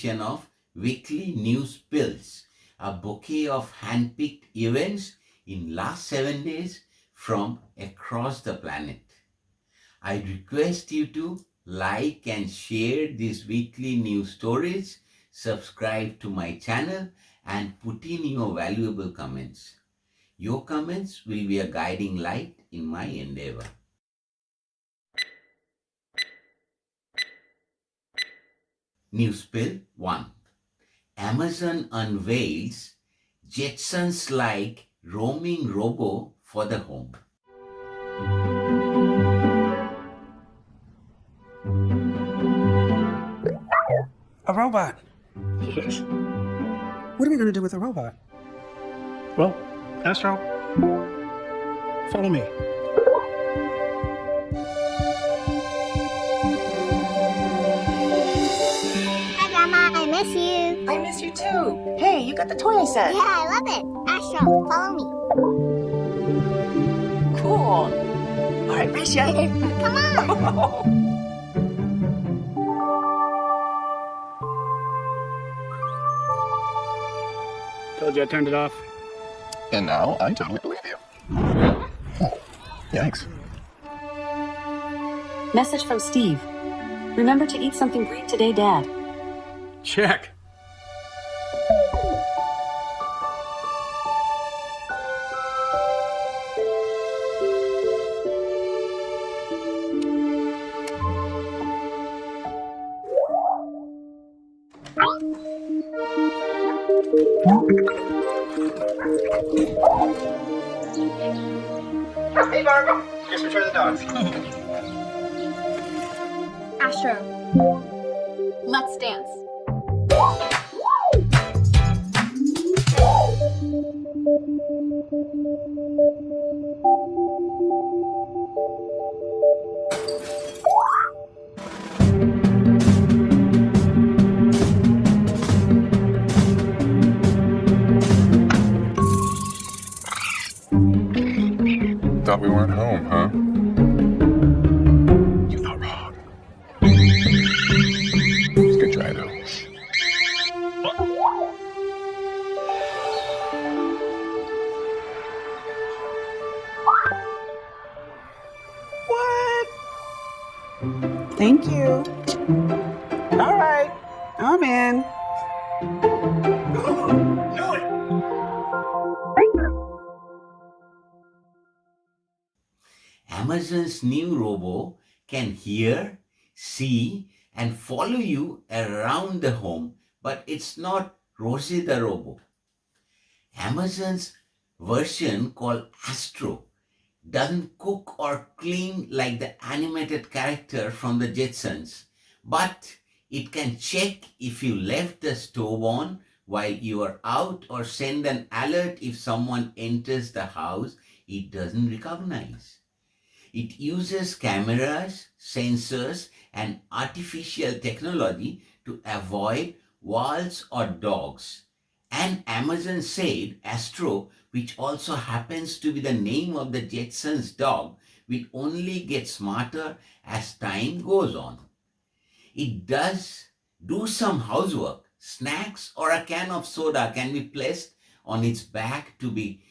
edition of Weekly News Pills, a bouquet of handpicked events in last 7 days from across the planet. I request you to like and share these weekly news stories, subscribe to my channel, and put in your valuable comments. Your comments will be a guiding light in my endeavor. News Pill 1. Amazon unveils Jetsons-like roaming robo for the home. A robot. Yes. What are we going to do with a robot? Well, Astro, follow me. Hi, Grandma. I miss you. I miss you too. Hey, you got the toy I said. Yeah, I love it. Astro, follow me. Cool. All right, race ya. Come on. Told you I turned it off. And now I totally believe you. Oh, yikes. Message from Steve. Remember to eat something great today, Dad. Check. Hey, Barbara. Guess return the dogs. Astro, let's dance. Thought we weren't home, huh? You're not wrong. It's good try, though. What? Thank you. All right, I'm in. Amazon's new robo can hear, see, and follow you around the home, but it's not Rosie the robo. Amazon's version called Astro doesn't cook or clean like the animated character from the Jetsons, but it can check if you left the stove on while you are out or send an alert if someone enters the house it doesn't recognize. It uses cameras, sensors, and artificial technology to avoid walls or dogs. And Amazon said Astro, which also happens to be the name of the Jetsons dog, will only get smarter as time goes on. It does do some housework. Snacks or a can of soda can be placed on its back to be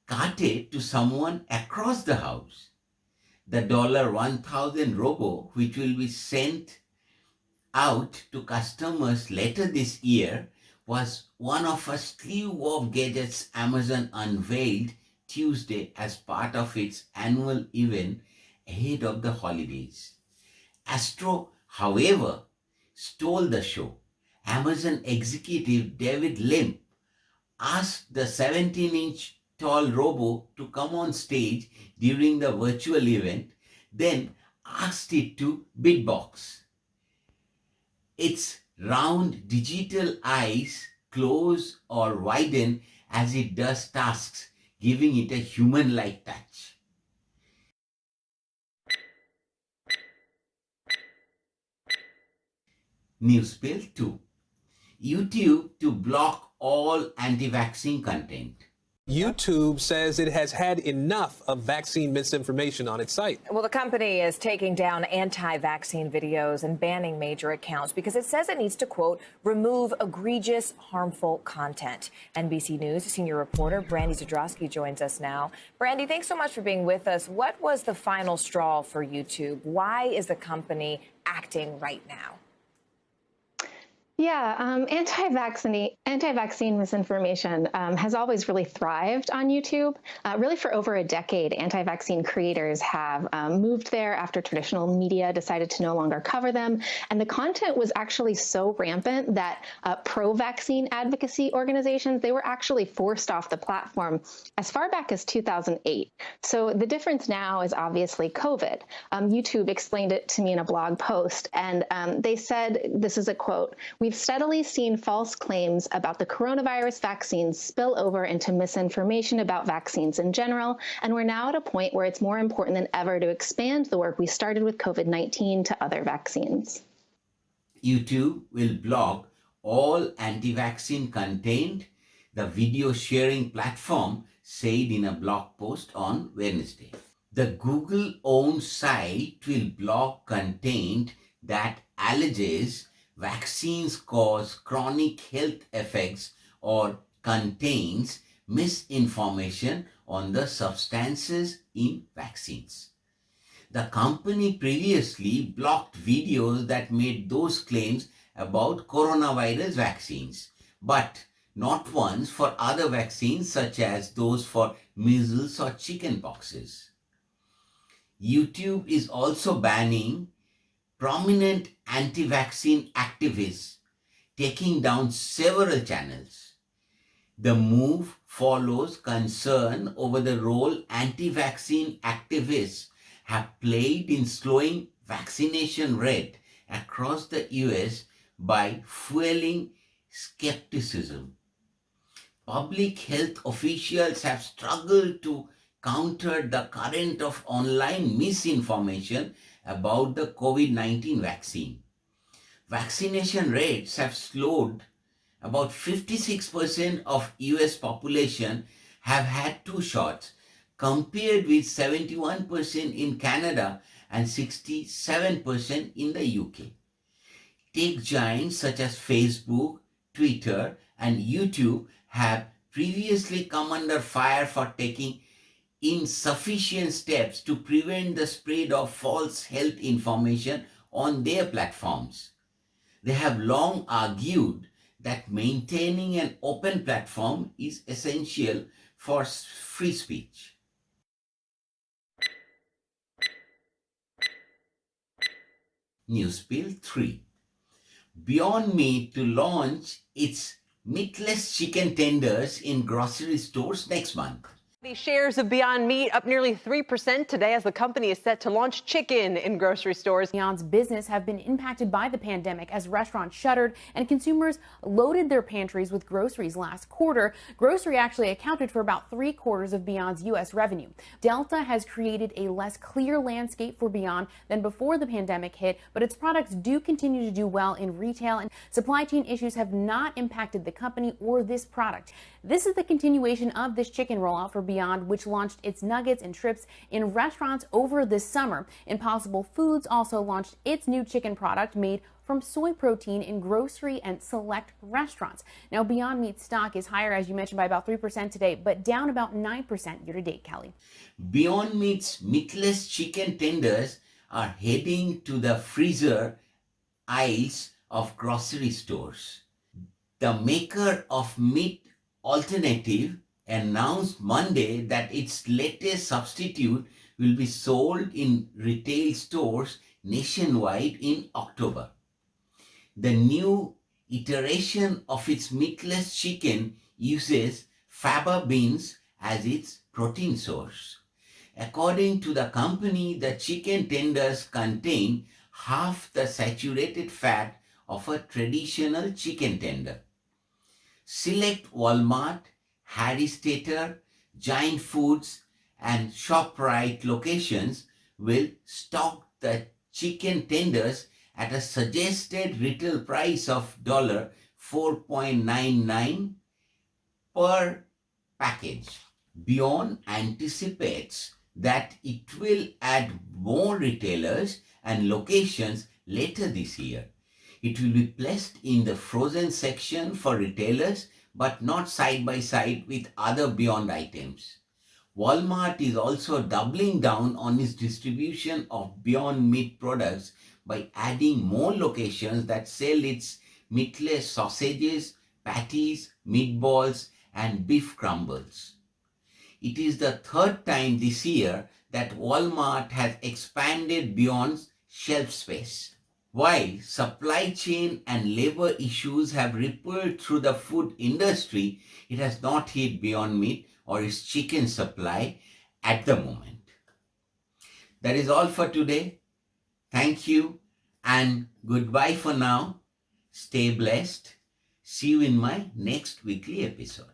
carted to someone across the house. The $1,000 robo, which will be sent out to customers later this year, was one of a slew of gadgets Amazon unveiled Tuesday as part of its annual event ahead of the holidays. Astro, however, stole the show. Amazon executive David Lim asked the 17-inch tall robo to come on stage during the virtual event, then asked it to beatbox. Its round digital eyes close or widen as it does tasks, giving it a human-like touch. News Pill 2. YouTube to block all anti-vaccine content. YouTube says it has had enough of vaccine misinformation on its site. Well, the company is taking down anti-vaccine videos and banning major accounts because it says it needs to, quote, remove egregious, harmful content. NBC News senior reporter Brandy Zadrowski joins us now. Brandy, thanks so much for being with us. What was the final straw for YouTube? Why is the company acting right now? Yeah, anti-vaccine misinformation has always really thrived on YouTube. Really, for over a decade, anti-vaccine creators have moved there after traditional media decided to no longer cover them. And the content was actually so rampant that pro-vaccine advocacy organizations, they were actually forced off the platform as far back as 2008. So the difference now is obviously COVID. YouTube explained it to me in a blog post, and they said, this is a quote, "We've steadily seen false claims about the coronavirus vaccines spill over into misinformation about vaccines in general, and we're now at a point where it's more important than ever to expand the work we started with COVID-19 to other vaccines." YouTube will block all anti-vaccine content, the video sharing platform said in a blog post on Wednesday. The Google-owned site will block content that alleges vaccines cause chronic health effects or contains misinformation on the substances in vaccines. The company previously blocked videos that made those claims about coronavirus vaccines, but not ones for other vaccines such as those for measles or chicken poxes. YouTube is also banning prominent anti-vaccine activists, taking down several channels. The move follows concern over the role anti-vaccine activists have played in slowing vaccination rate across the US by fueling skepticism. Public health officials have struggled to counter the current of online misinformation about the COVID-19 vaccine. Vaccination rates have slowed. About 56% of US population have had 2 shots, compared with 71% in Canada and 67% in the UK. Tech giants such as Facebook, Twitter, and YouTube have previously come under fire for taking insufficient steps to prevent the spread of false health information on their platforms. They have long argued that maintaining an open platform is essential for free speech. Newspill 3. Beyond Meat to launch its meatless chicken tenders in grocery stores next month. The shares of Beyond Meat up nearly 3% today as the company is set to launch chicken in grocery stores. Beyond's business have been impacted by the pandemic as restaurants shuttered and consumers loaded their pantries with groceries last quarter. Grocery actually accounted for about 3/4 of Beyond's U.S. revenue. Delta has created a less clear landscape for Beyond than before the pandemic hit, but its products do continue to do well in retail, and supply chain issues have not impacted the company or this product. This is the continuation of this chicken rollout for Beyond, which launched its nuggets and strips in restaurants over this summer. Impossible Foods also launched its new chicken product made from soy protein in grocery and select restaurants. Now, Beyond Meat stock is higher, as you mentioned, by about 3% today, but down about 9% year to date, Kelly. Beyond Meat's meatless chicken tenders are heading to the freezer aisles of grocery stores. The maker of Meat Alternative announced Monday that its latest substitute will be sold in retail stores nationwide in October. The new iteration of its meatless chicken uses faba beans as its protein source. According to the company, the chicken tenders contain half the saturated fat of a traditional chicken tender. Select Walmart, Harris Teeter, Giant Foods, and ShopRite locations will stock the chicken tenders at a suggested retail price of $4.99 per package. Beyond anticipates that it will add more retailers and locations later this year. It will be placed in the frozen section for retailers, but not side by side with other Beyond items. Walmart is also doubling down on its distribution of Beyond Meat products by adding more locations that sell its meatless sausages, patties, meatballs, and beef crumbles. It is the third time this year that Walmart has expanded Beyond's shelf space. While supply chain and labor issues have rippled through the food industry, it has not hit Beyond Meat or its chicken supply at the moment. That is all for today. Thank you and goodbye for now. Stay blessed. See you in my next weekly episode.